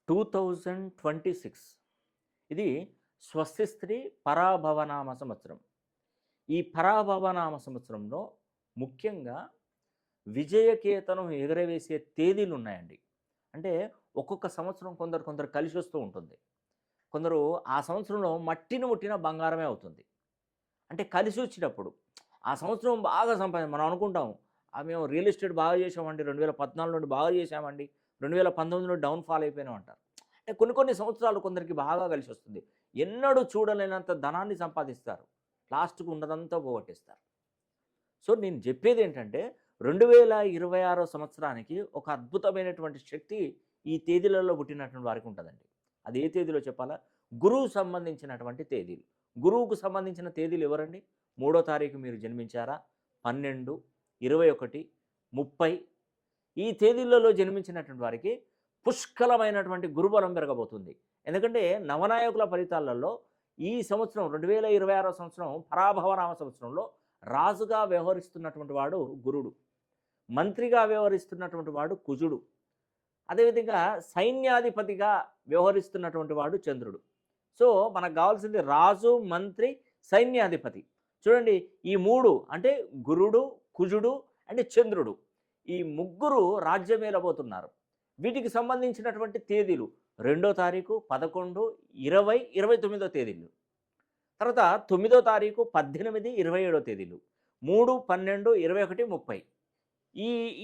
2026 ఇది స్వస్తిస్త్రీ పరాభవనామ సంవత్సరం. ఈ పరాభవనామ సంవత్సరంలో ముఖ్యంగా విజయకేతనం ఎగరవేసే తేదీలు ఉన్నాయండి. అంటే ఒక్కొక్క సంవత్సరం కొందరు కలిసి వస్తూ ఉంటుంది. కొందరు ఆ సంవత్సరంలో మట్టిని ముట్టిన బంగారమే అవుతుంది. అంటే కలిసి వచ్చినప్పుడు ఆ సంవత్సరం బాగా మనం అనుకుంటాం మేము రియల్ ఎస్టేట్ బాగా చేసామండి, 2014 నుండి బాగా చేసామండి, 2019 నుండి డౌన్ఫాల్ అయిపోయినామంటారు. అంటే కొన్ని సంవత్సరాలు కొందరికి బాగా కలిసి వస్తుంది. ఎన్నడూ చూడలేనంత ధనాన్ని సంపాదిస్తారు, లాస్ట్‌కు ఉన్నదంతా పోగొట్టేస్తారు. సో నేను చెప్పేది ఏంటంటే 2026 సంవత్సరానికి ఒక అద్భుతమైనటువంటి శక్తి ఈ తేదీలలో పుట్టినటువంటి వారికి ఉంటుందండి. అది ఏ తేదీలో చెప్పాలా? గురువు సంబంధించినటువంటి తేదీలు. గురువుకు సంబంధించిన తేదీలు ఎవరండి? 3వ తారీఖు మీరు జన్మించారా? 12, 21, 30 ఈ తేదీలలో జన్మించినటువంటి వారికి పుష్కలమైనటువంటి గురుబలం పెరగబోతుంది. ఎందుకంటే నవనాయకుల ఫలితాలలో ఈ సంవత్సరం 2026 సంవత్సరం పరాభవనామ సంవత్సరంలో రాజుగా వ్యవహరిస్తున్నటువంటి వాడు గురుడు, మంత్రిగా వ్యవహరిస్తున్నటువంటి వాడు కుజుడు, అదేవిధంగా సైన్యాధిపతిగా వ్యవహరిస్తున్నటువంటి వాడు చంద్రుడు. సో మనకు కావాల్సింది రాజు, మంత్రి, సైన్యాధిపతి. చూడండి ఈ మూడు అంటే గురుడు, కుజుడు అండ్ చంద్రుడు, ఈ ముగ్గురు రాజ్యమేలబోతున్నారు. వీటికి సంబంధించినటువంటి తేదీలు 2వ తారీఖు, 11, 20, 29 తేదీలు. తర్వాత 9వ తారీఖు, 18, 27 తేదీలు, 3, 12, 21, 30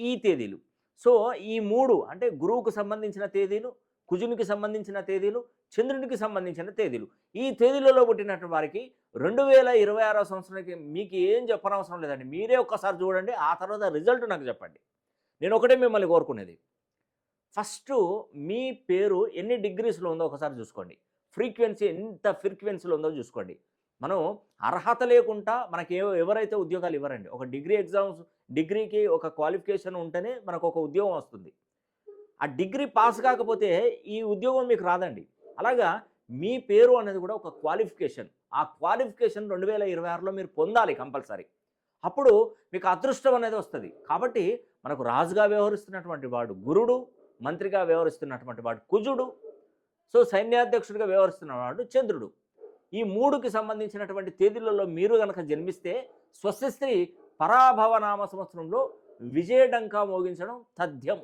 ఈ తేదీలు. సో ఈ మూడు అంటే గురువుకు సంబంధించిన తేదీలు, కుజునికి సంబంధించిన తేదీలు, చంద్రునికి సంబంధించిన తేదీలు. ఈ తేదీలలో పుట్టినటువంటి వారికి 2026 సంవత్సరానికి మీకు ఏం చెప్పనవసరం లేదండి. మీరే ఒక్కసారి చూడండి, ఆ తర్వాత రిజల్ట్ నాకు చెప్పండి. నేను ఒకటే మిమ్మల్ని కోరుకునేది, ఫస్ట్ మీ పేరు ఎన్ని డిగ్రీస్లో ఉందో ఒకసారి చూసుకోండి. ఫ్రీక్వెన్సీ ఎంత ఫ్రీక్వెన్సీలో ఉందో చూసుకోండి. మనం అర్హత లేకుండా మనకి ఎవరైతే ఉద్యోగాలు ఇవ్వరండి. ఒక డిగ్రీకి ఒక క్వాలిఫికేషన్ ఉంటేనే మనకు ఒక ఉద్యోగం వస్తుంది. ఆ డిగ్రీ పాస్ కాకపోతే ఈ ఉద్యోగం మీకు రాదండి. అలాగా మీ పేరు అనేది కూడా ఒక క్వాలిఫికేషన్. ఆ క్వాలిఫికేషన్ 2026లో మీరు పొందాలి కంపల్సరీ. అప్పుడు మీకు అదృష్టం అనేది వస్తుంది. కాబట్టి మనకు రాజుగా వ్యవహరిస్తున్నటువంటి వాడు గురుడు, మంత్రిగా వ్యవహరిస్తున్నటువంటి వాడు కుజుడు, సో సైన్యాధ్యక్షుడిగా వ్యవహరిస్తున్నవాడు చంద్రుడు. ఈ మూడుకి సంబంధించినటువంటి తేదీలలో మీరు కనుక జన్మిస్తే స్వస్తిస్త్రీ పరాభవనామ సంవత్సరంలో విజయడంకా మోగించడం తథ్యం.